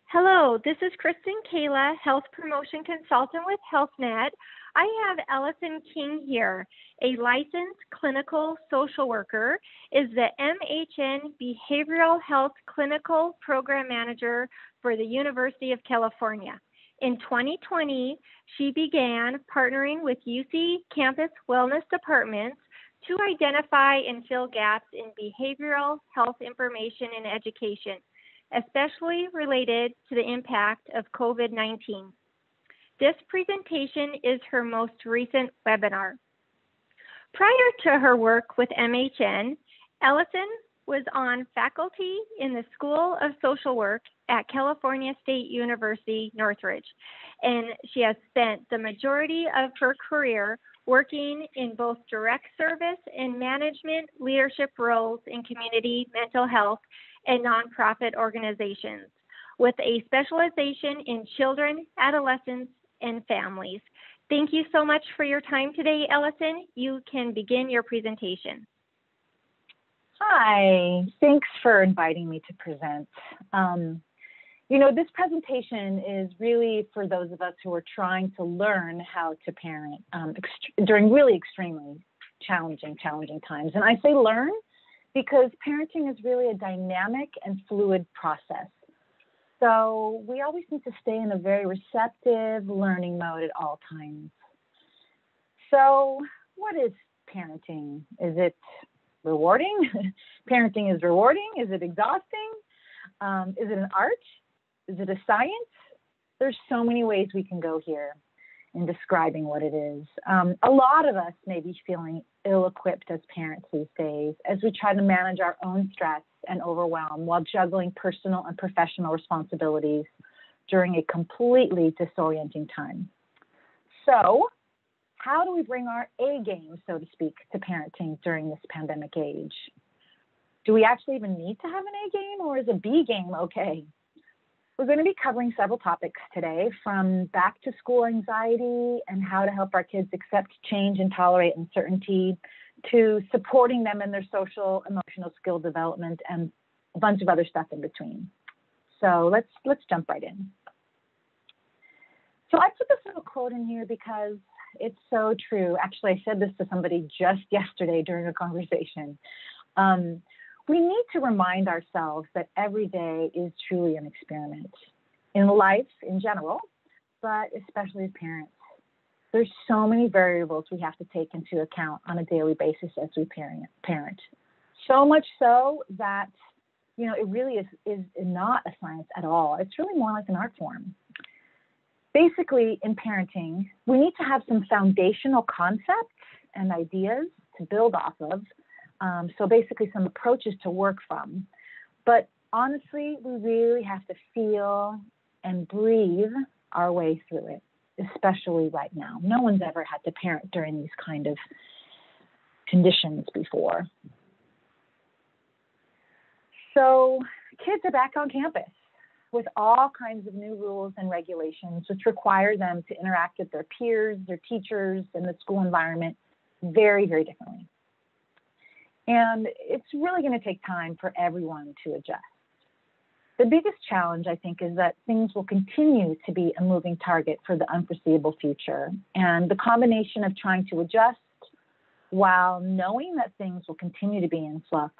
Hello, this is Kristen Kayla, Health Promotion Consultant with HealthNet. I have Alison King here, a licensed clinical social worker, is the MHN Behavioral Health Clinical Program Manager for the University of California. In 2020, she began partnering with UC campus wellness departments to identify and fill gaps in behavioral health information and education, especially related to the impact of COVID-19. This presentation is her most recent webinar. Prior to her work with MHN, Alison was on faculty in the School of Social Work at California State University, Northridge, and she has spent the majority of her career working in both direct service and management leadership roles in community mental health and nonprofit organizations, with a specialization in children, adolescents, and families. Thank you so much for your time today, Alison. You can begin your presentation. Hi, thanks for inviting me to present. This presentation is really for those of us who are trying to learn how to parent during really extremely challenging times. And I say learn because parenting is really a dynamic and fluid process. So we always need to stay in a very receptive learning mode at all times. So what is parenting? Is it rewarding? Parenting is rewarding. Is it exhausting? Is it an art? Is it a science? There's so many ways we can go here in describing what it is. A lot of us may be feeling ill-equipped as parents these days as we try to manage our own stress and overwhelm while juggling personal and professional responsibilities during a completely disorienting time. So, how do we bring our A game, so to speak, to parenting during this pandemic age? Do we actually even need to have an A game, or is a B game okay? We're going to be covering several topics today, from back to school anxiety and how to help our kids accept change and tolerate uncertainty, to supporting them in their social, emotional skill development, and a bunch of other stuff in between. So let's jump right in. So I put this little quote in here because it's so true. Actually, I said this to somebody just yesterday during a conversation. We need to remind ourselves that every day is truly an experiment in life in general, but especially as parents. There's so many variables we have to take into account on a daily basis as we parent. So much so that, it really is not a science at all. It's really more like an art form. Basically, in parenting, we need to have some foundational concepts and ideas to build off of. So basically some approaches to work from. But honestly, we really have to feel and breathe our way through it, especially right now. No one's ever had to parent during these kind of conditions before. So kids are back on campus with all kinds of new rules and regulations, which require them to interact with their peers, their teachers, and the school environment very, very differently. And it's really going to take time for everyone to adjust. The biggest challenge, I think, is that things will continue to be a moving target for the unforeseeable future. And the combination of trying to adjust while knowing that things will continue to be in flux,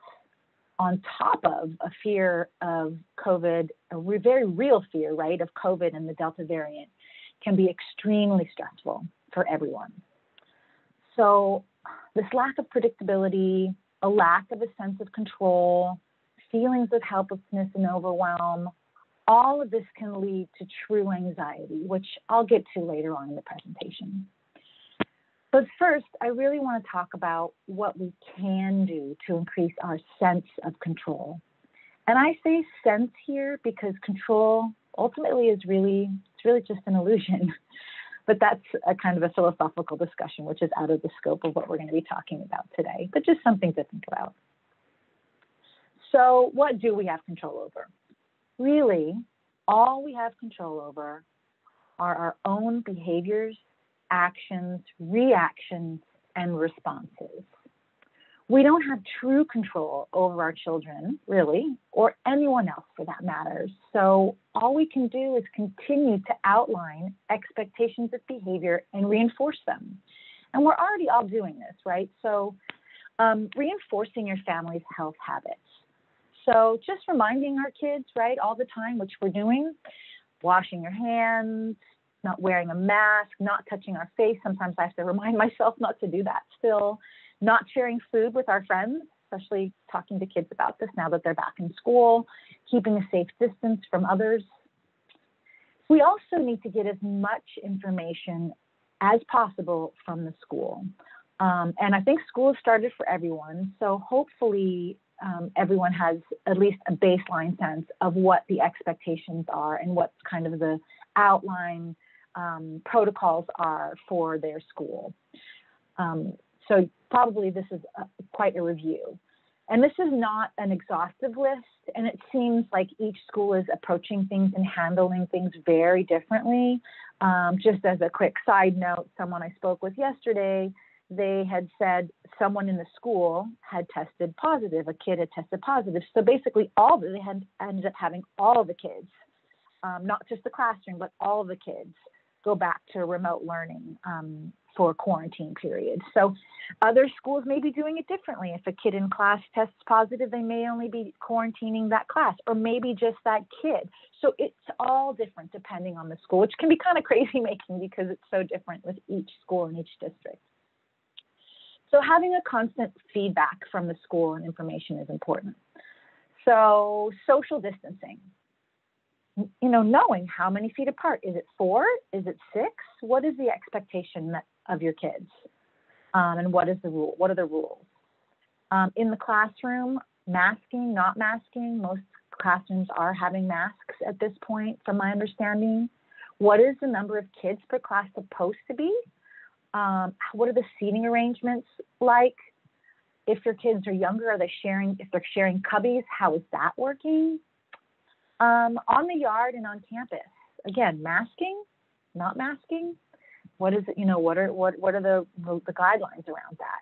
on top of a fear of COVID, a very real fear, right, of COVID and the Delta variant, can be extremely stressful for everyone. So this lack of predictability, a lack of a sense of control, feelings of helplessness and overwhelm, all of this can lead to true anxiety, which I'll get to later on in the presentation. But first, I really want to talk about what we can do to increase our sense of control. And I say sense here because control ultimately is really just an illusion. But that's a kind of a philosophical discussion, which is out of the scope of what we're going to be talking about today, but just something to think about. So what do we have control over? Really, all we have control over are our own behaviors, actions, reactions, and responses. We don't have true control over our children, really, or anyone else for that matter. So all we can do is continue to outline expectations of behavior and reinforce them. And we're already all doing this, right? So reinforcing your family's health habits. So just reminding our kids, right, all the time, which we're doing, washing your hands, not wearing a mask, not touching our face. Sometimes I have to remind myself not to do that still. Not sharing food with our friends, especially talking to kids about this now that they're back in school, keeping a safe distance from others. We also need to get as much information as possible from the school. And I think school has started for everyone. So hopefully everyone has at least a baseline sense of what the expectations are and what kind of the outline protocols are for their school. So probably this is quite a review. And this is not an exhaustive list, and it seems like each school is approaching things and handling things very differently. Just as a quick side note, someone I spoke with yesterday, they had said someone in the school had tested positive, a kid had tested positive. So basically they had ended up having all of the kids, not just the classroom, but all of the kids go back to remote learning for quarantine period. So other schools may be doing it differently. If a kid in class tests positive, they may only be quarantining that class or maybe just that kid. So it's all different depending on the school, which can be kind of crazy making because it's so different with each school and each district. So having a constant feedback from the school and information is important. So social distancing. Knowing how many feet apart. Is it 4? Is it 6? What is the expectation of your kids? And what is the rule? What are the rules? In the classroom, masking, not masking. Most classrooms are having masks at this point, from my understanding. What is the number of kids per class supposed to be? What are the seating arrangements like? If your kids are younger, if they're sharing cubbies, how is that working? On the yard and on campus, again, masking, not masking. What is it? What are the guidelines around that?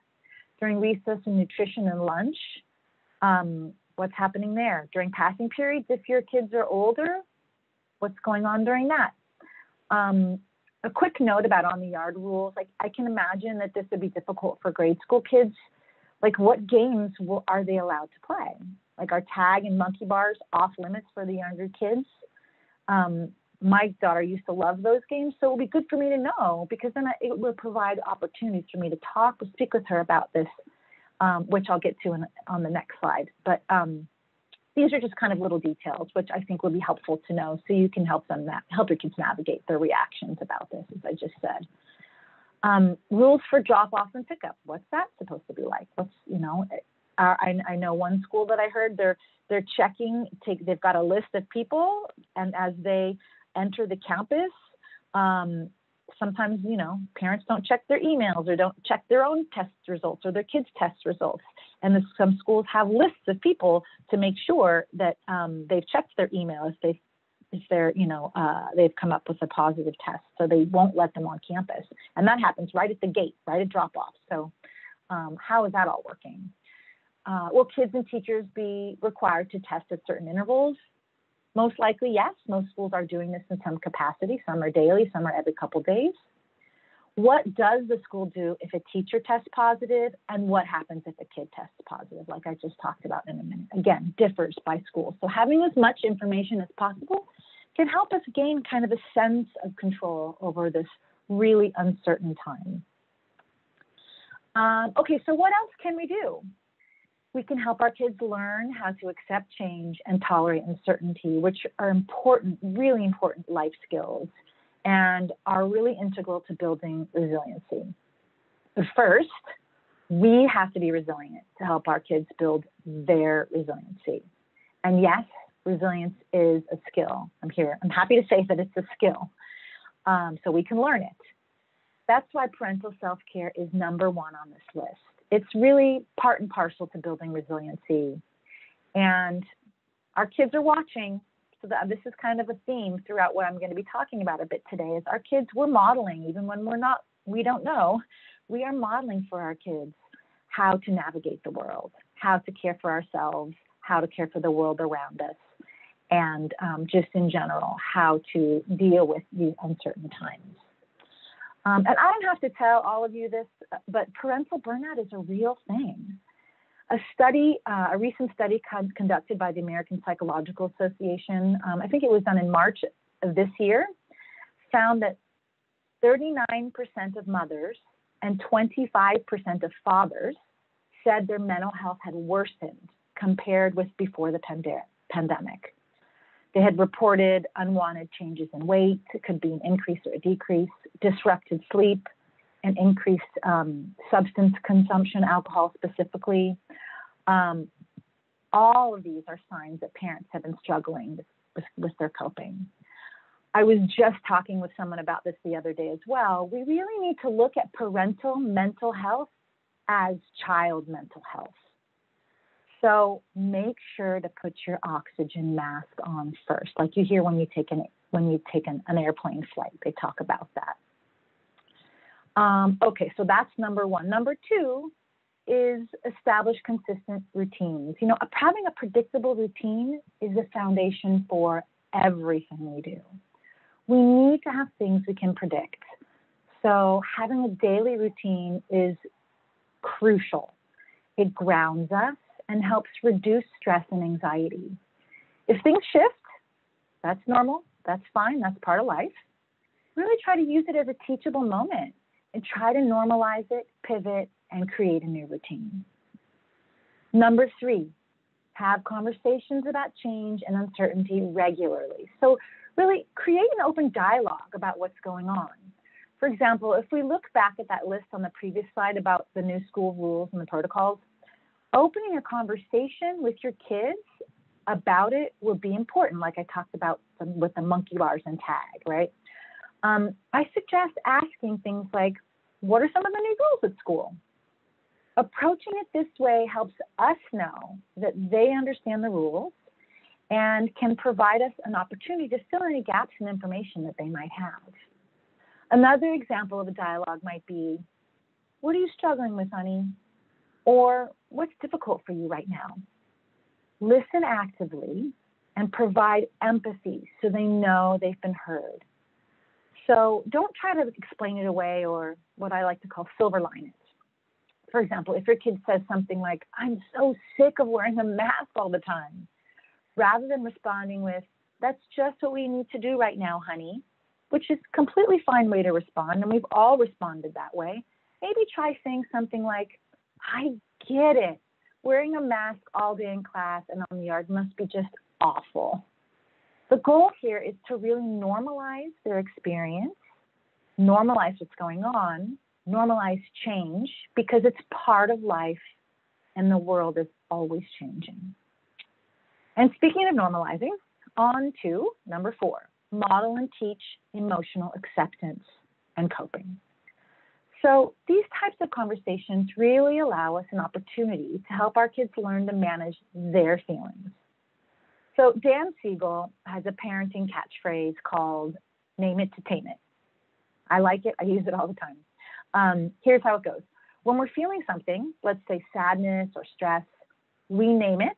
During recess and nutrition and lunch, what's happening there? During passing periods, if your kids are older, what's going on during that? A quick note about on the yard rules. Like, I can imagine that this would be difficult for grade school kids. Like, what games are they allowed to play? Like, are tag and monkey bars off limits for the younger kids? My daughter used to love those games, so it would be good for me to know, because then it will provide opportunities for me to speak with her about this, which I'll get to on the next slide. But these are just kind of little details, which I think would be helpful to know, so you can help your kids navigate their reactions about this, as I just said. Rules for drop-off and pickup. What's that supposed to be like? I know one school that I heard, they're checking, they've got a list of people, and as they enter the campus, sometimes, parents don't check their emails or don't check their own test results or their kids' test results. And some schools have lists of people to make sure that they've checked their email if they've come up with a positive test, so they won't let them on campus. And that happens right at the gate, right at drop-off. So how is that all working? Will kids and teachers be required to test at certain intervals? Most likely, yes. Most schools are doing this in some capacity. Some are daily, some are every couple days. What does the school do if a teacher tests positive, and what happens if a kid tests positive, like I just talked about in a minute? Again, differs by school. So having as much information as possible can help us gain kind of a sense of control over this really uncertain time. Okay, so what else can we do? We can help our kids learn how to accept change and tolerate uncertainty, which are important, really important life skills, and are really integral to building resiliency. But first, we have to be resilient to help our kids build their resiliency. And yes, resilience is a skill. I'm happy to say that it's a skill, so we can learn it. That's why parental self-care is number one on this list. It's really part and parcel to building resiliency. And our kids are watching. So this is kind of a theme throughout what I'm going to be talking about a bit today, is our kids, we're modeling, even when we don't know, we are modeling for our kids how to navigate the world, how to care for ourselves, how to care for the world around us, and just in general, how to deal with these uncertain times. And I don't have to tell all of you this, but parental burnout is a real thing. A recent study conducted by the American Psychological Association, I think it was done in March of this year, found that 39% of mothers and 25% of fathers said their mental health had worsened compared with before the pandemic. They had reported unwanted changes in weight. It could be an increase or a decrease, disrupted sleep, and increased substance consumption, alcohol specifically. All of these are signs that parents have been struggling with their coping. I was just talking with someone about this the other day as well. We really need to look at parental mental health as child mental health. So make sure to put your oxygen mask on first, like you hear when you take an airplane flight. They talk about that. Okay, so that's number one. Number two is establish consistent routines. You know, having a predictable routine is the foundation for everything we do. We need to have things we can predict. So having a daily routine is crucial. It grounds us and helps reduce stress and anxiety. If things shift, that's normal, that's fine, that's part of life. Really try to use it as a teachable moment and try to normalize it, pivot, and create a new routine. Number three, have conversations about change and uncertainty regularly. So really create an open dialogue about what's going on. For example, if we look back at that list on the previous slide about the new school rules and the protocols, opening a conversation with your kids about it will be important, like I talked about with the monkey bars and tag, right? I suggest asking things like, what are some of the new rules at school? Approaching it this way helps us know that they understand the rules and can provide us an opportunity to fill any gaps in information that they might have. Another example of a dialogue might be, what are you struggling with, honey? Or what's difficult for you right now? Listen actively and provide empathy so they know they've been heard. So don't try to explain it away or what I like to call silver line it. For example, if your kid says something like, I'm so sick of wearing a mask all the time, rather than responding with, that's just what we need to do right now, honey, which is a completely fine way to respond, and we've all responded that way, maybe try saying something like, I get it. Wearing a mask all day in class and on the yard must be just awful. The goal here is to really normalize their experience, normalize what's going on, normalize change, because it's part of life and the world is always changing. And speaking of normalizing, on to number 4, model and teach emotional acceptance and coping. So these types of conversations really allow us an opportunity to help our kids learn to manage their feelings. So Dan Siegel has a parenting catchphrase called name it to tame it. I like it. I use it all the time. Here's how it goes. When we're feeling something, let's say sadness or stress, we name it,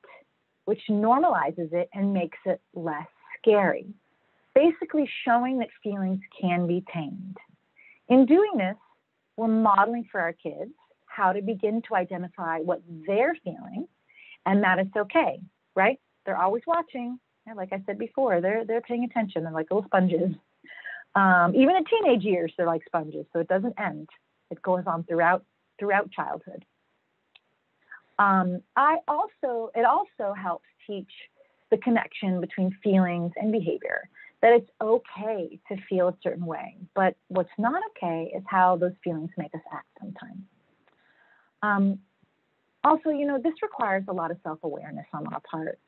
which normalizes it and makes it less scary, basically showing that feelings can be tamed. In doing this, we're modeling for our kids how to begin to identify what they're feeling and that it's okay, right? They're always watching. And like I said before, they're paying attention. They're like little sponges. Even in teenage years, they're like sponges, so it doesn't end. It goes on throughout childhood. It also helps teach the connection between feelings and behavior, that it's okay to feel a certain way, but what's not okay is how those feelings make us act sometimes. Also, this requires a lot of self-awareness on our part,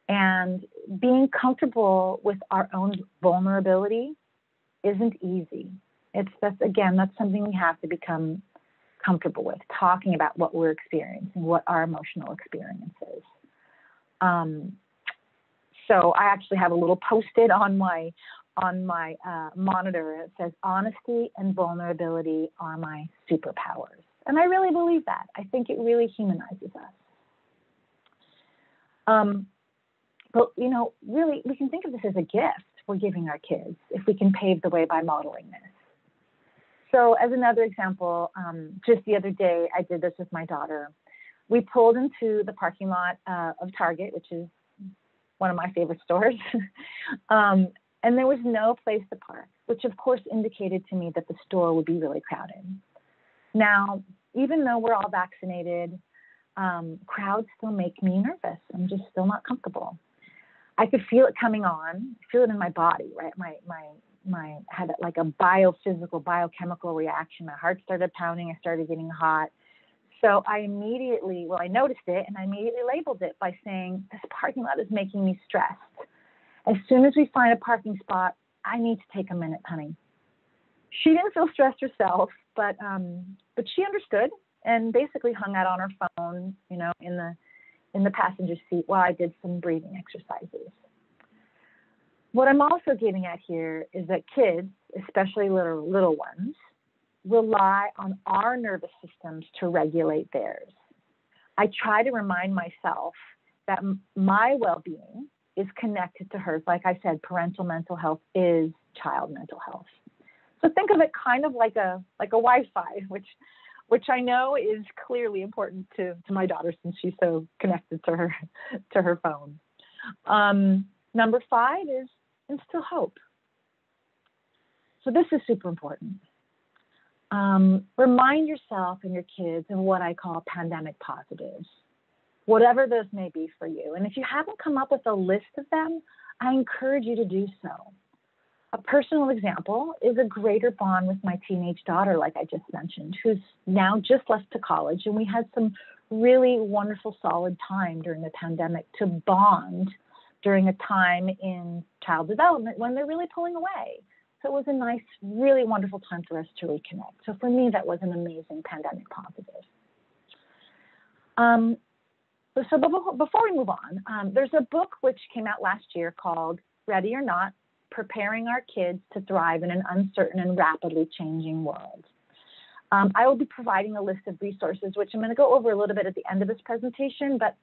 and being comfortable with our own vulnerability isn't easy. That's something we have to become comfortable with, talking about what we're experiencing, what our emotional experience is. So I actually have a little post-it on my monitor. It says, honesty and vulnerability are my superpowers. And I really believe that. I think it really humanizes us. But, you know, really, we can think of this as a gift we're giving our kids if we can pave the way by modeling this. So as another example, just the other day, I did this with my daughter. We pulled into the parking lot of Target, which is one of my favorite stores. And there was no place to park, which of course indicated to me that the store would be really crowded. Now, even though we're all vaccinated, crowds still make me nervous. I'm just still not comfortable. I could feel it coming on, feel it in my body, right? My had like a biochemical reaction. My heart started pounding. I started getting hot. So I noticed it, and I immediately labeled it by saying, this parking lot is making me stressed. As soon as we find a parking spot, I need to take a minute, honey. She didn't feel stressed herself, but she understood and basically hung out on her phone, you know, in the passenger seat while I did some breathing exercises. What I'm also getting at here is that kids, especially little ones, rely on our nervous systems to regulate theirs. I try to remind myself that my well-being is connected to hers. Like I said, parental mental health is child mental health. So think of it kind of like a Wi-Fi, which I know is clearly important to my daughter since she's so connected to her phone. Number 5 is instill hope. So this is super important. Remind yourself and your kids of what I call pandemic positives, whatever those may be for you. And if you haven't come up with a list of them, I encourage you to do so. A personal example is a greater bond with my teenage daughter, like I just mentioned, who's now just left to college. And we had some really wonderful, solid time during the pandemic to bond during a time in child development when they're really pulling away. So it was a nice, really wonderful time for us to reconnect. So for me, that was an amazing pandemic positive. So before we move on, there's a book which came out last year called Ready or Not, Preparing Our Kids to Thrive in an Uncertain and Rapidly Changing World. I will be providing a list of resources, which I'm going to go over a little bit at the end of this presentation, but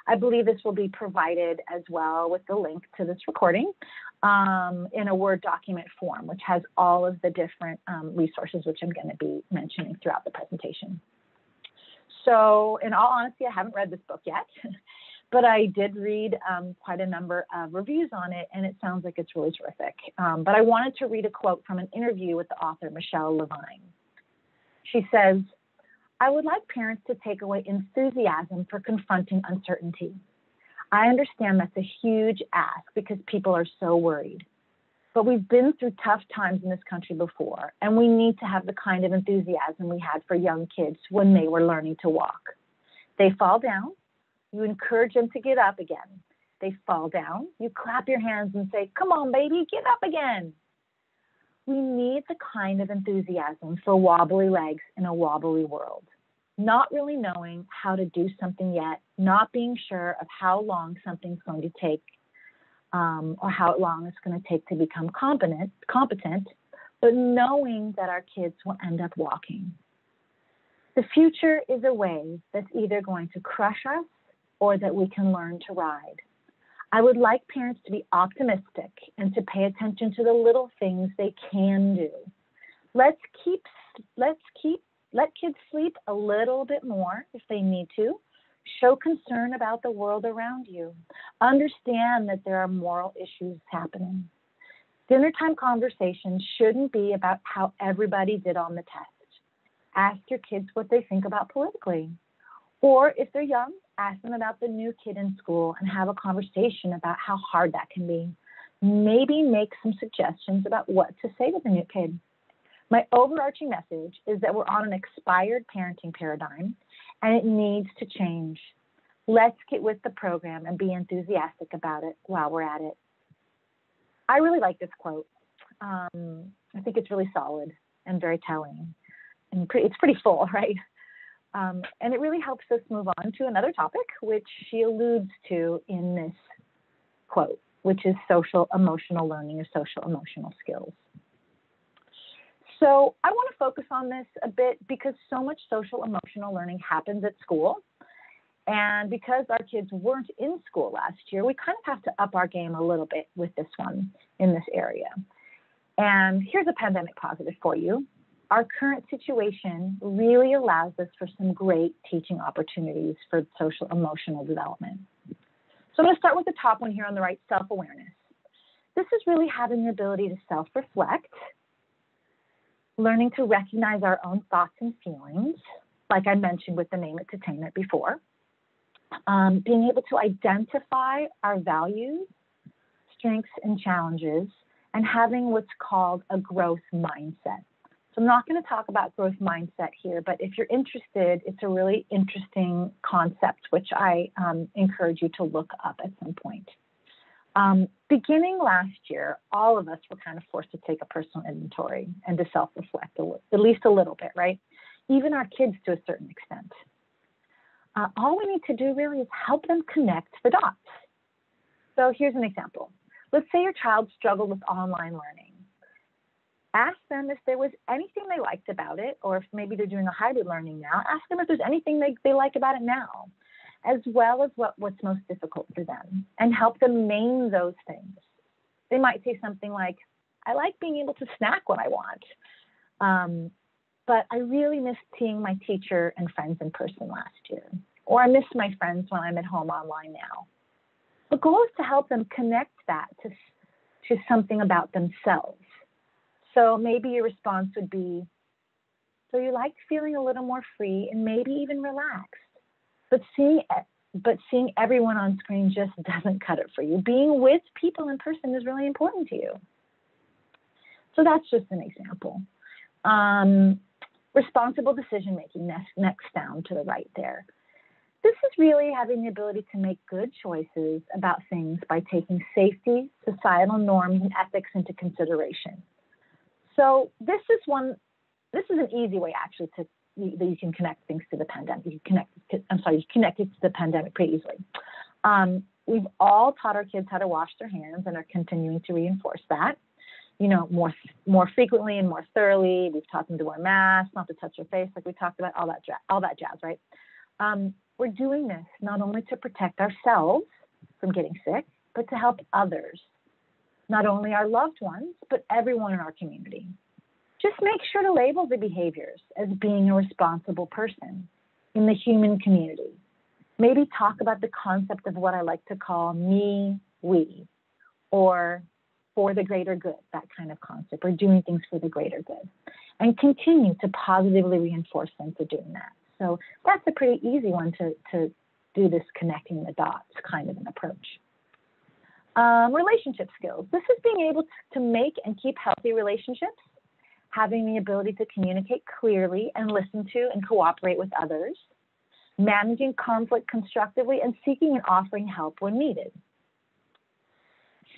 I believe this will be provided as well with the link to this recording in a Word document form, which has all of the different resources which I'm going to be mentioning throughout the presentation. So in all honesty, I haven't read this book yet, but I did read quite a number of reviews on it, and it sounds like it's really terrific. But I wanted to read a quote from an interview with the author, Michelle Levine. She says, "I would like parents to take away enthusiasm for confronting uncertainty. I understand that's a huge ask because people are so worried. But we've been through tough times in this country before, and we need to have the kind of enthusiasm we had for young kids when they were learning to walk. They fall down, you encourage them to get up again. They fall down, you clap your hands and say, 'Come on, baby, get up again.' We need the kind of enthusiasm for wobbly legs in a wobbly world. Not really knowing how to do something yet, not being sure of how long something's going to take, or how long it's going to take to become competent, but knowing that our kids will end up walking. The future is a wave that's either going to crush us or that we can learn to ride. I would like parents to be optimistic and to pay attention to the little things they can do. Let kids sleep a little bit more if they need to. Show concern about the world around you. Understand that there are moral issues happening. Dinner time conversations shouldn't be about how everybody did on the test. Ask your kids what they think about politically. Or if they're young, ask them about the new kid in school and have a conversation about how hard that can be. Maybe make some suggestions about what to say to the new kid. My overarching message is that we're on an expired parenting paradigm and it needs to change. Let's get with the program and be enthusiastic about it while we're at it." I really like this quote. I think it's really solid and very telling. And it's pretty full, right? And it really helps us move on to another topic, which she alludes to in this quote, which is social emotional learning or social emotional skills. So I want to focus on this a bit because so much social emotional learning happens at school. And because our kids weren't in school last year, we kind of have to up our game a little bit with this one in this area. And here's a pandemic positive for you. Our current situation really allows us for some great teaching opportunities for social emotional development. So I'm going to start with the top one here on the right, self-awareness. This is really having the ability to self-reflect, learning to recognize our own thoughts and feelings, like I mentioned with the name it to tame it before, being able to identify our values, strengths, and challenges, and having what's called a growth mindset. So I'm not going to talk about growth mindset here, but if you're interested, it's a really interesting concept, which I encourage you to look up at some point. Beginning last year, all of us were kind of forced to take a personal inventory and to self-reflect at least a little bit, right? Even our kids to a certain extent. All we need to do really is help them connect the dots. So here's an example. Let's say your child struggled with online learning. Ask them if there was anything they liked about it, or if maybe they're doing a hybrid learning now, ask them if there's anything they like about it now, as well as what's most difficult for them, and help them name those things. They might say something like, I like being able to snack when I want, but I really missed seeing my teacher and friends in person last year, or I miss my friends when I'm at home online now. The goal is to help them connect that to something about themselves. So maybe your response would be, so you like feeling a little more free and maybe even relaxed, but seeing everyone on screen just doesn't cut it for you. Being with people in person is really important to you. So that's just an example. Responsible decision-making, next down to the right there. This is really having the ability to make good choices about things by taking safety, societal norms, and ethics into consideration. So this is an easy way actually that you can connect things to the pandemic. You connect it to the pandemic pretty easily. We've all taught our kids how to wash their hands and are continuing to reinforce that, more frequently and more thoroughly. We've taught them to wear masks, not to touch their face, like we talked about, all that jazz, right? We're doing this not only to protect ourselves from getting sick, but to help others. Not only our loved ones, but everyone in our community. Just make sure to label the behaviors as being a responsible person in the human community. Maybe talk about the concept of what I like to call me, we, or for the greater good, that kind of concept, or doing things for the greater good. And continue to positively reinforce them for doing that. So that's a pretty easy one to do this connecting the dots kind of an approach. Relationship skills. This is being able to make and keep healthy relationships, having the ability to communicate clearly and listen to and cooperate with others, managing conflict constructively, and seeking and offering help when needed.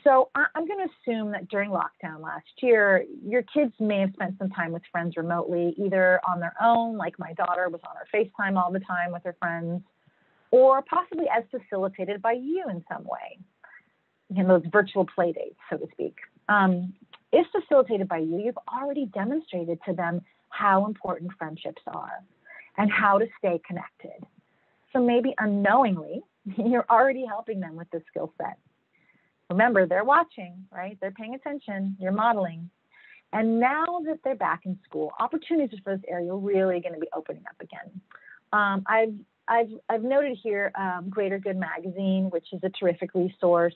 So I'm going to assume that during lockdown last year, your kids may have spent some time with friends remotely, either on their own, like my daughter was on her FaceTime all the time with her friends, or possibly as facilitated by you in some way. Those virtual play dates, so to speak. If facilitated by you, you've already demonstrated to them how important friendships are and how to stay connected. So maybe unknowingly, you're already helping them with this skill set. Remember, they're watching, right? They're paying attention, you're modeling. And now that they're back in school, opportunities for this area are really going to be opening up again. I've noted here Greater Good Magazine, which is a terrific resource.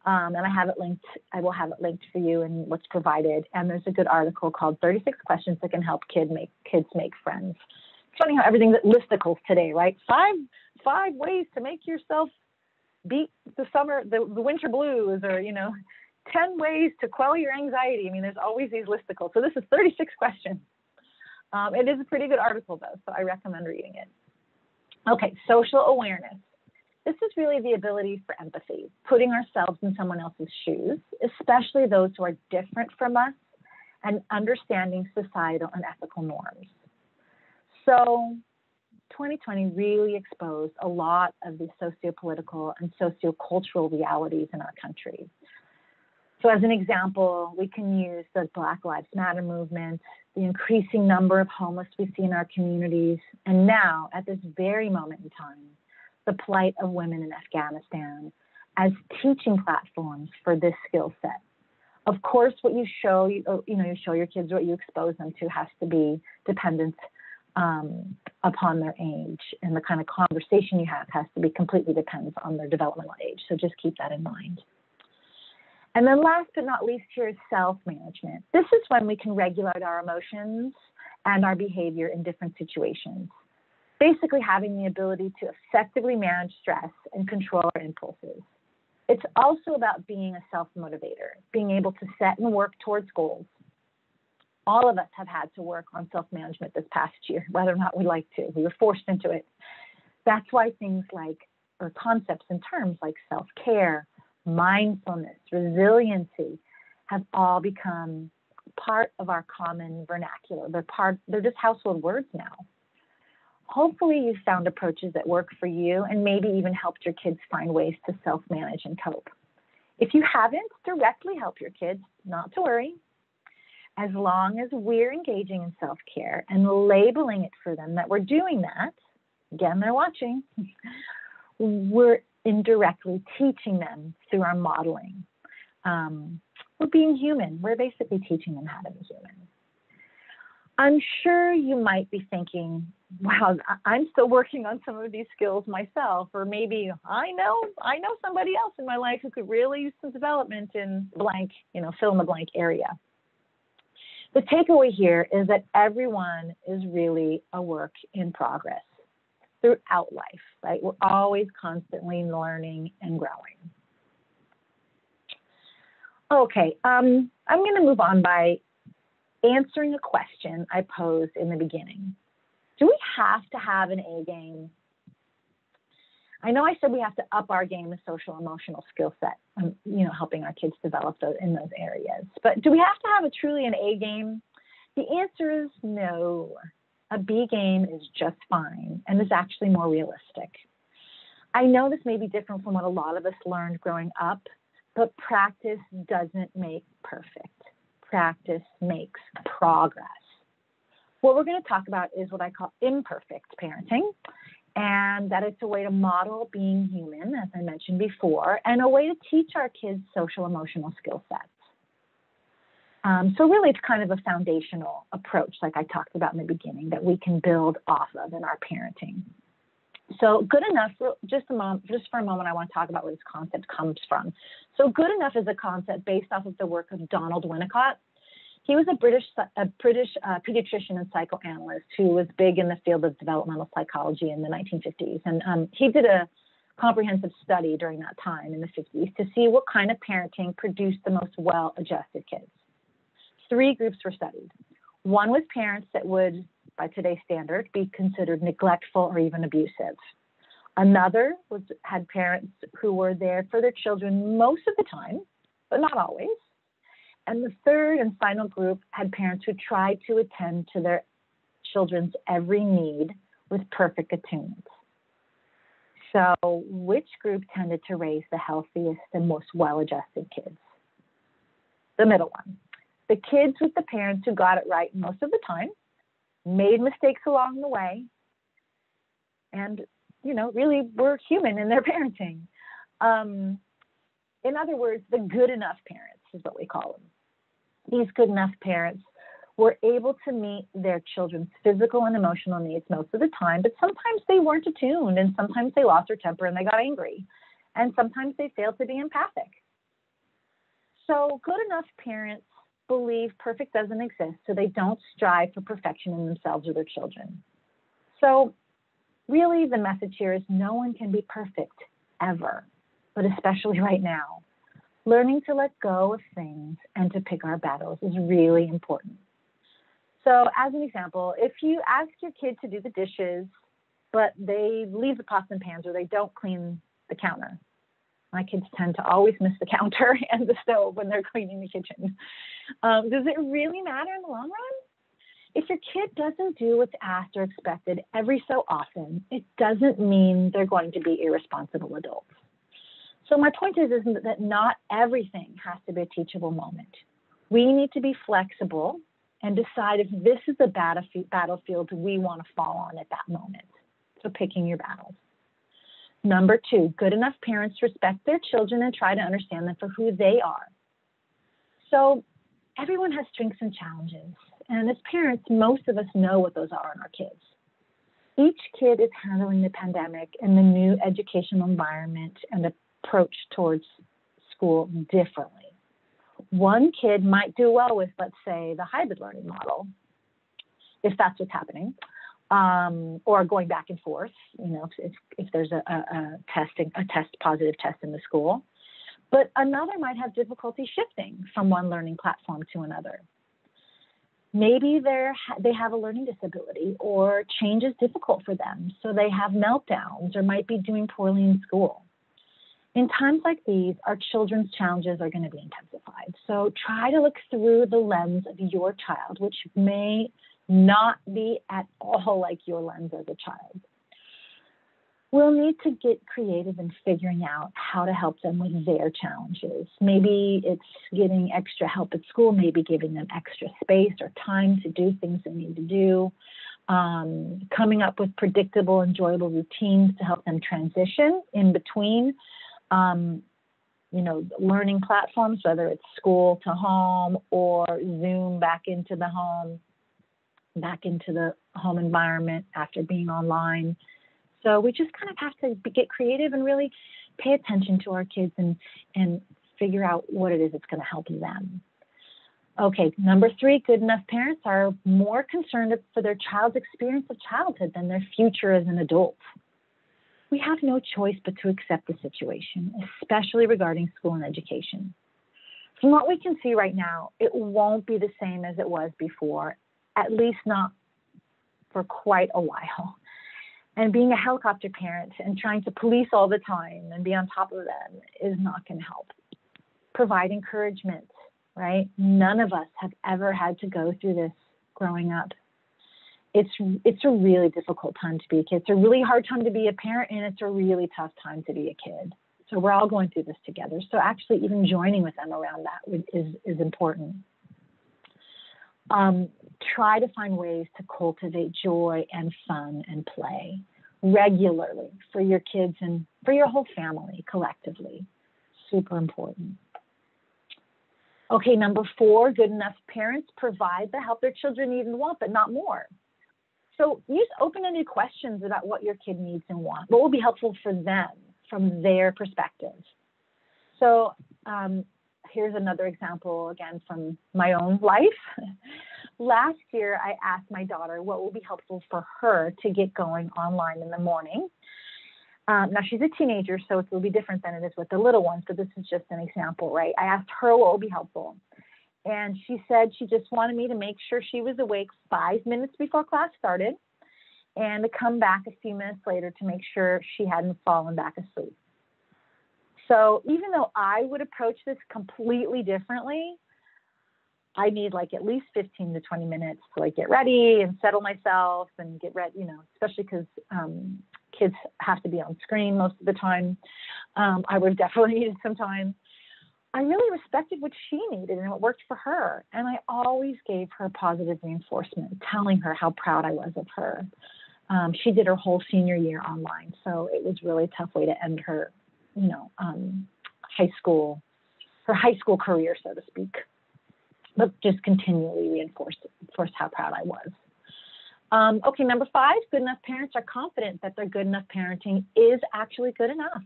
And I have it linked. I will have it linked for you in what's provided. And there's a good article called 36 Questions That Can Help Kids Make Friends. It's funny how everything's at listicles today, right? Five ways to make yourself beat the winter blues, or 10 ways to quell your anxiety. I mean, there's always these listicles. So this is 36 questions. It is a pretty good article though, so I recommend reading it. Okay, social awareness. This is really the ability for empathy, putting ourselves in someone else's shoes, especially those who are different from us, and understanding societal and ethical norms. So 2020 really exposed a lot of the sociopolitical and sociocultural realities in our country. So as an example, we can use the Black Lives Matter movement, the increasing number of homeless we see in our communities, and now, at this very moment in time, the plight of women in Afghanistan as teaching platforms for this skill set. Of course, what you show, you show your kids, what you expose them to has to be dependent upon their age, and the kind of conversation you have has to be completely depends on their developmental age. So just keep that in mind. And then last but not least here is self-management. This is when we can regulate our emotions and our behavior in different situations. Basically having the ability to effectively manage stress and control our impulses. It's also about being a self-motivator, being able to set and work towards goals. All of us have had to work on self-management this past year, whether or not we like to. We were forced into it. That's why things like, or concepts and terms like self-care, mindfulness, resiliency have all become part of our common vernacular. They're just household words now. Hopefully you found approaches that work for you and maybe even helped your kids find ways to self-manage and cope. If you haven't directly helped your kids, not to worry. As long as we're engaging in self-care and labeling it for them that we're doing that, again, they're watching, we're indirectly teaching them through our modeling. We're being human. We're basically teaching them how to be human. I'm sure you might be thinking, wow, I'm still working on some of these skills myself, or maybe I know somebody else in my life who could really use some development in blank, fill in the blank area. The takeaway here is that everyone is really a work in progress throughout life, right? We're always constantly learning and growing. Okay, I'm going to move on by answering a question I posed in the beginning. Do we have to have an A game? I know I said we have to up our game of social emotional skill set, helping our kids develop in those areas. But do we have to have truly an A game? The answer is no. A B game is just fine and is actually more realistic. I know this may be different from what a lot of us learned growing up, but practice doesn't make perfect. Practice makes progress. What we're going to talk about is what I call imperfect parenting, and that it's a way to model being human, as I mentioned before, and a way to teach our kids social emotional skill sets. So really, it's kind of a foundational approach, like I talked about in the beginning, that we can build off of in our parenting. So good enough, just for a moment, I want to talk about where this concept comes from. So good enough is a concept based off of the work of Donald Winnicott. He was a British pediatrician and psychoanalyst who was big in the field of developmental psychology in the 1950s. And he did a comprehensive study during that time in the 50s to see what kind of parenting produced the most well-adjusted kids. 3 groups were studied. One was parents that would, by today's standard, be considered neglectful or even abusive. Another had parents who were there for their children most of the time, but not always. And the third and final group had parents who tried to attend to their children's every need with perfect attunement. So which group tended to raise the healthiest and most well-adjusted kids? The middle one. The kids with the parents who got it right most of the time, made mistakes along the way, and, really were human in their parenting. In other words, the good enough parents is what we call them. These good enough parents were able to meet their children's physical and emotional needs most of the time, but sometimes they weren't attuned, and sometimes they lost their temper and they got angry, and sometimes they failed to be empathic. So good enough parents believe perfect doesn't exist, so they don't strive for perfection in themselves or their children. So really the message here is no one can be perfect ever, but especially right now. Learning to let go of things and to pick our battles is really important. So as an example, if you ask your kid to do the dishes, but they leave the pots and pans or they don't clean the counter, my kids tend to always miss the counter and the stove when they're cleaning the kitchen. Does it really matter in the long run? If your kid doesn't do what's asked or expected every so often, it doesn't mean they're going to be irresponsible adults. So my point is that not everything has to be a teachable moment. We need to be flexible and decide if this is the battlefield we want to fall on at that moment. So picking your battles. Number 2, good enough parents respect their children and try to understand them for who they are. So everyone has strengths and challenges. And as parents, most of us know what those are in our kids. Each kid is handling the pandemic and the new educational environment and approach towards school differently. One kid might do well with, let's say, the hybrid learning model, if that's what's happening, or going back and forth, if there's a positive test in the school. But another might have difficulty shifting from one learning platform to another. Maybe they have a learning disability or change is difficult for them, so they have meltdowns or might be doing poorly in school. In times like these, our children's challenges are going to be intensified. So try to look through the lens of your child, which may not be at all like your lens as a child. We'll need to get creative in figuring out how to help them with their challenges. Maybe it's getting extra help at school, maybe giving them extra space or time to do things they need to do, coming up with predictable, enjoyable routines to help them transition in between, learning platforms, whether it's school to home or Zoom back into the home environment after being online. So we just kind of have to get creative and really pay attention to our kids and figure out what it is that's going to help them. Okay, number 3, good enough parents are more concerned for their child's experience of childhood than their future as an adult. We have no choice but to accept the situation, especially regarding school and education. From what we can see right now, it won't be the same as it was before, at least not for quite a while. And being a helicopter parent and trying to police all the time and be on top of them is not going to help. Provide encouragement, right? None of us have ever had to go through this growing up. It's a really difficult time to be a kid. It's a really hard time to be a parent, and it's a really tough time to be a kid. So we're all going through this together. So actually even joining with them around that is important. Try to find ways to cultivate joy and fun and play regularly for your kids and for your whole family collectively. Super important. Okay, number 4, good enough parents provide the help their children need and want, but not more. So use open-ended questions about what your kid needs and wants. What will be helpful for them from their perspective? So here's another example, again, from my own life. Last year, I asked my daughter what will be helpful for her to get going online in the morning. Now, she's a teenager, so it will be different than it is with the little ones, but this is just an example, right? I asked her what will be helpful. And she said she just wanted me to make sure she was awake 5 minutes before class started and to come back a few minutes later to make sure she hadn't fallen back asleep. So even though I would approach this completely differently, I need at least 15 to 20 minutes to get ready and settle myself and get ready, especially because kids have to be on screen most of the time. I would definitely needed some time. I really respected what she needed and what worked for her. And I always gave her positive reinforcement, telling her how proud I was of her. She did her whole senior year online, so it was really a tough way to end her, high school career, so to speak. But just continually reinforced how proud I was. Okay, number 5, good enough parents are confident that their good enough parenting is actually good enough.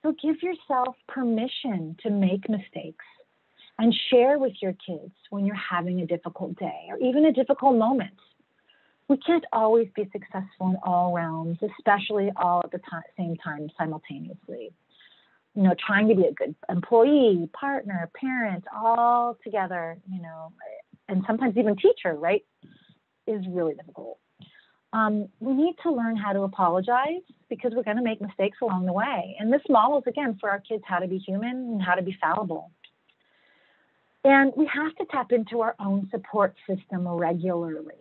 So give yourself permission to make mistakes and share with your kids when you're having a difficult day or even a difficult moment. We can't always be successful in all realms, especially all at the same time simultaneously. Trying to be a good employee, partner, parent, all together, and sometimes even teacher, right, is really difficult. We need to learn how to apologize because we're going to make mistakes along the way. And this models, again, for our kids how to be human and how to be fallible. And we have to tap into our own support system regularly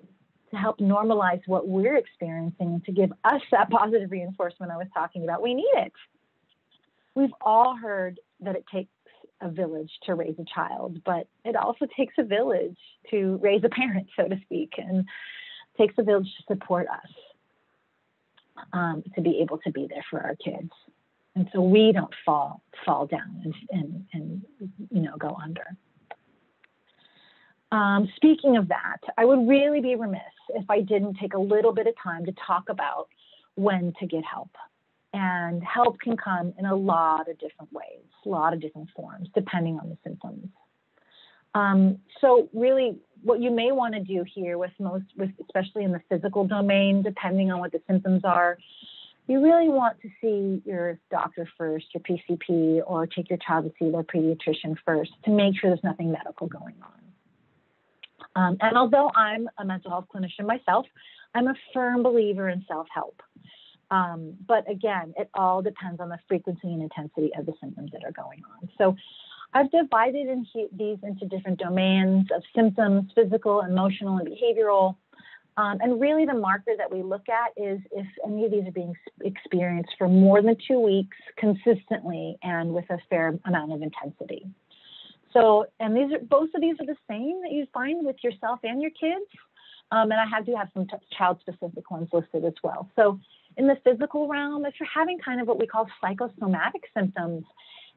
to help normalize what we're experiencing and to give us that positive reinforcement I was talking about. We need it. we've all heard that it takes a village to raise a child, but it also takes a village to raise a parent, so to speak, and it takes a village to support us, to be able to be there for our kids. And so we don't fall down and go under. Speaking of that, I would really be remiss if I didn't take a little bit of time to talk about when to get help. And help can come in a lot of different ways, a lot of different forms, depending on the symptoms. So really, what you may want to do here especially in the physical domain, depending on what the symptoms are, you really want to see your doctor first, your PCP, or take your child to see their pediatrician first to make sure there's nothing medical going on. And although I'm a mental health clinician myself, I'm a firm believer in self-help. But again, it all depends on the frequency and intensity of the symptoms that are going on. So I've divided these into different domains of symptoms: physical, emotional, and behavioral. And really the marker that we look at is if any of these are being experienced for more than 2 weeks consistently and with a fair amount of intensity. So, and both of these are the same that you find with yourself and your kids. And I do have some child-specific ones listed as well. So in the physical realm, if you're having kind of what we call psychosomatic symptoms,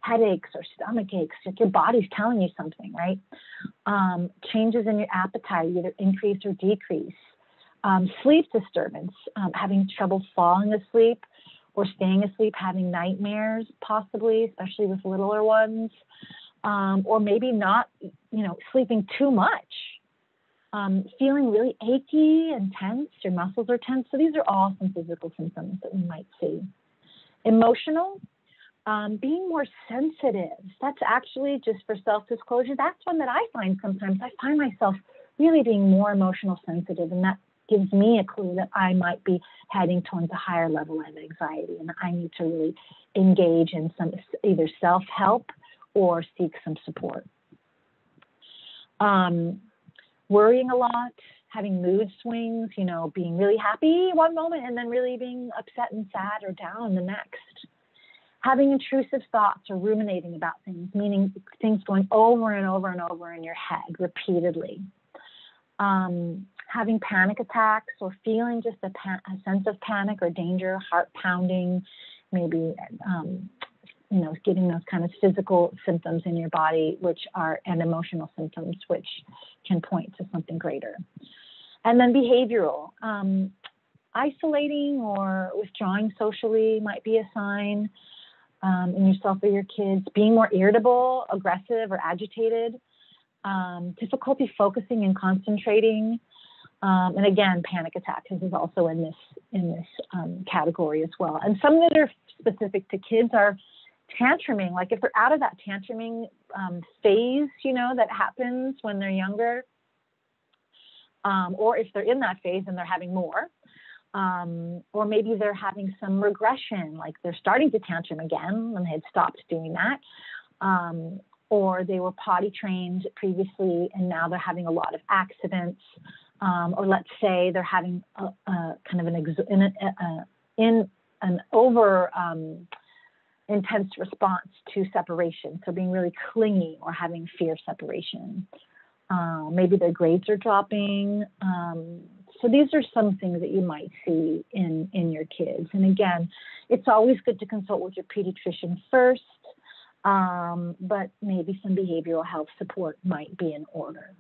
headaches or stomach aches, like your body's telling you something, right? Changes in your appetite, either increase or decrease. Sleep disturbance, having trouble falling asleep or staying asleep, having nightmares possibly, especially with littler ones, or maybe not, sleeping too much, feeling really achy and tense, your muscles are tense. So these are all some physical symptoms that we might see. Emotional, being more sensitive. That's actually, just for self-disclosure, that's one that I find sometimes. I find myself really being more emotional sensitive, and that gives me a clue that I might be heading towards a higher level of anxiety, and I need to really engage in some either self-help or seek some support. Worrying a lot, having mood swings, being really happy one moment and then really being upset and sad or down the next. Having intrusive thoughts or ruminating about things, meaning things going over and over and over in your head repeatedly. Having panic attacks or feeling just a sense of panic or danger, heart pounding, maybe, getting those kind of physical symptoms in your body, and emotional symptoms, which can point to something greater. And then behavioral, isolating or withdrawing socially might be a sign in yourself or your kids. Being more irritable, aggressive, or agitated. Difficulty focusing and concentrating. And again, panic attacks is also in this category as well. And some that are specific to kids are tantruming. Like if they're out of that tantruming phase, that happens when they're younger, or if they're in that phase and they're having more, or maybe they're having some regression, like they're starting to tantrum again when they had stopped doing that, or they were potty trained previously and now they're having a lot of accidents. Or let's say they're having an over intense response to separation, so being really clingy or having fear of separation. Maybe their grades are dropping. So these are some things that you might see in your kids. And again, it's always good to consult with your pediatrician first, but maybe some behavioral health support might be in order.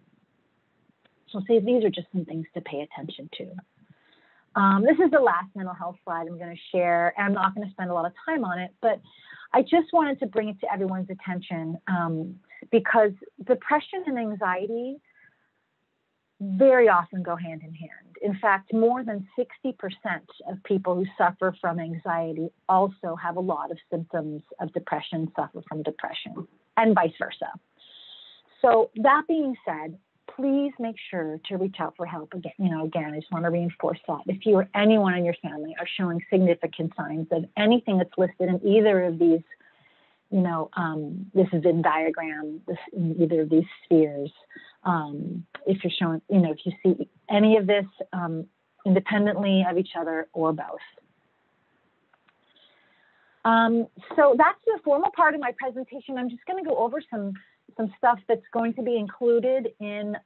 So see, these are just some things to pay attention to. This is the last mental health slide I'm going to share, and I'm not going to spend a lot of time on it, but I just wanted to bring it to everyone's attention because depression and anxiety very often go hand in hand. In fact, more than 60% of people who suffer from anxiety also have a lot of symptoms of depression, suffer from depression, and vice versa. So that being said, please make sure to reach out for help. Again, I just want to reinforce that. If you or anyone in your family are showing significant signs of anything that's listed in either of these, this is in diagram, in either of these spheres. If you're showing, if you see any of this independently of each other or both. So that's the formal part of my presentation. I'm just going to go over some stuff that's going to be included in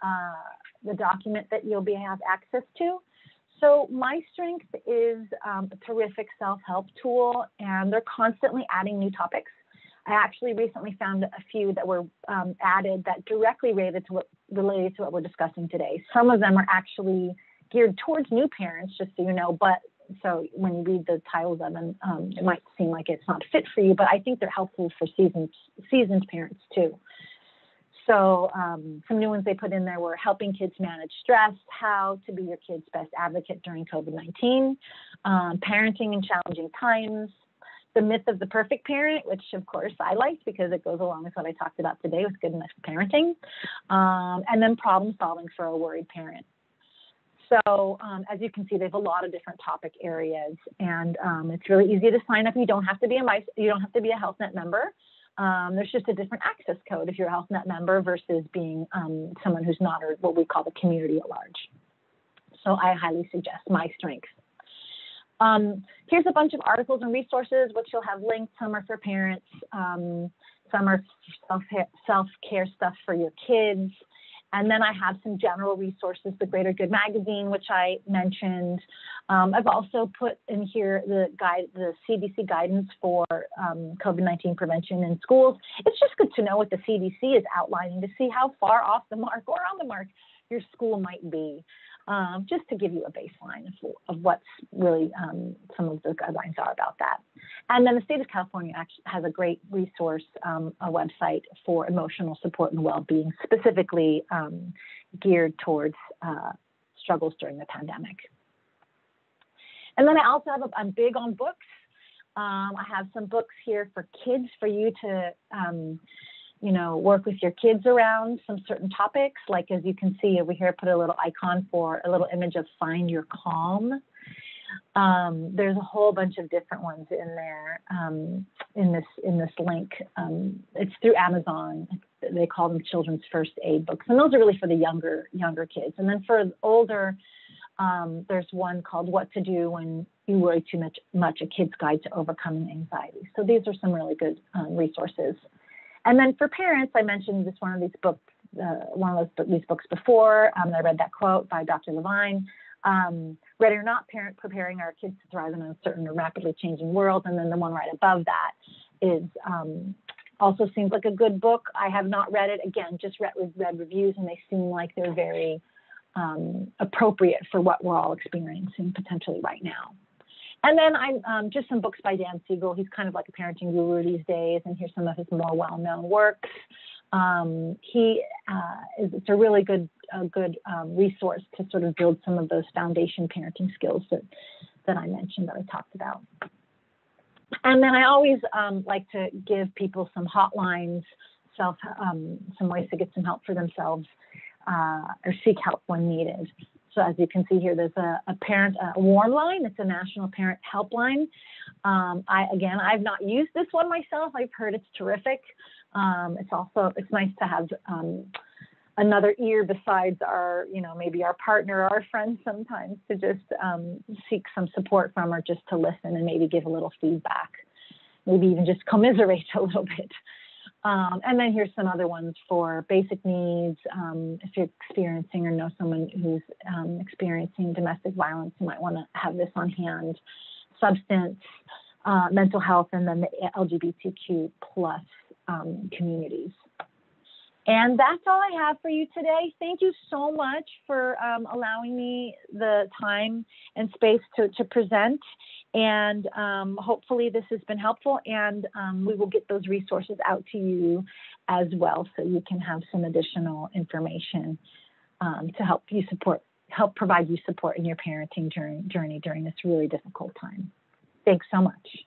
the document that you'll have access to. So My Strength is a terrific self-help tool, and they're constantly adding new topics. I actually recently found a few that were added that directly related to what we're discussing today. Some of them are actually geared towards new parents, just so you know, but so when you read the titles of them, it might seem like it's not fit for you, but I think they're helpful for seasoned parents too. So some new ones they put in there were helping kids manage stress, how to be your kid's best advocate during COVID-19, parenting in challenging times, the myth of the perfect parent, which of course I liked because it goes along with what I talked about today with good enough parenting, and then problem solving for a worried parent. So as you can see, there's a lot of different topic areas, and it's really easy to sign up. You don't have to be a HealthNet member. There's just a different access code if you're a HealthNet member versus being someone who's not, or what we call the community at large. So I highly suggest My Strength. Here's a bunch of articles and resources, which you'll have linked. Some are for parents, some are self-care stuff for your kids. And then I have some general resources, the Greater Good magazine, which I mentioned. I've also put in here the CDC guidance for COVID-19 prevention in schools. It's just good to know what the CDC is outlining to see how far off the mark or on the mark your school might be, just to give you a baseline of what's really some of the guidelines are about that. And then the state of California actually has a great resource, a website for emotional support and well-being, specifically geared towards struggles during the pandemic. And then I also have, I'm big on books. I have some books here for kids for you to, work with your kids around some certain topics. Like, as you can see over here, I put a little icon for a little image of Find Your Calm. There's a whole bunch of different ones in there in this link. It's through Amazon. They call them children's first aid books, and those are really for the younger kids. And then for older, there's one called What to Do When You Worry Too Much, a Kid's Guide to Overcoming Anxiety. So these are some really good resources. And then for parents, I mentioned this one of these books before. I read that quote by Dr. Levine. Ready or Not, Preparing Our Kids to Thrive in an Uncertain or Rapidly Changing World. And then the one right above that is also seems like a good book. I have not read it. Again, just read reviews, and they seem like they're very appropriate for what we're all experiencing potentially right now. And then I'm just some books by Dan Siegel. He's kind of like a parenting guru these days, and here's some of his more well-known works. It's a really good resource to sort of build some of those foundation parenting skills that I mentioned, that I talked about. And then I always like to give people some hotlines, some ways to get some help for themselves, or seek help when needed. So as you can see here, there's a warm line. It's a national parent helpline. I've not used this one myself. I've heard it's terrific. It's nice to have another ear besides our, maybe our partner or our friends sometimes, to just seek some support from, or just to listen and maybe give a little feedback, maybe even just commiserate a little bit. And then here's some other ones for basic needs. If you're experiencing or know someone who's experiencing domestic violence, you might want to have this on hand. Substance, mental health, and then the LGBTQ plus communities. And that's all I have for you today. Thank you so much for allowing me the time and space to present. And hopefully this has been helpful, and we will get those resources out to you as well, so you can have some additional information to help provide you support in your parenting journey during this really difficult time. Thanks so much.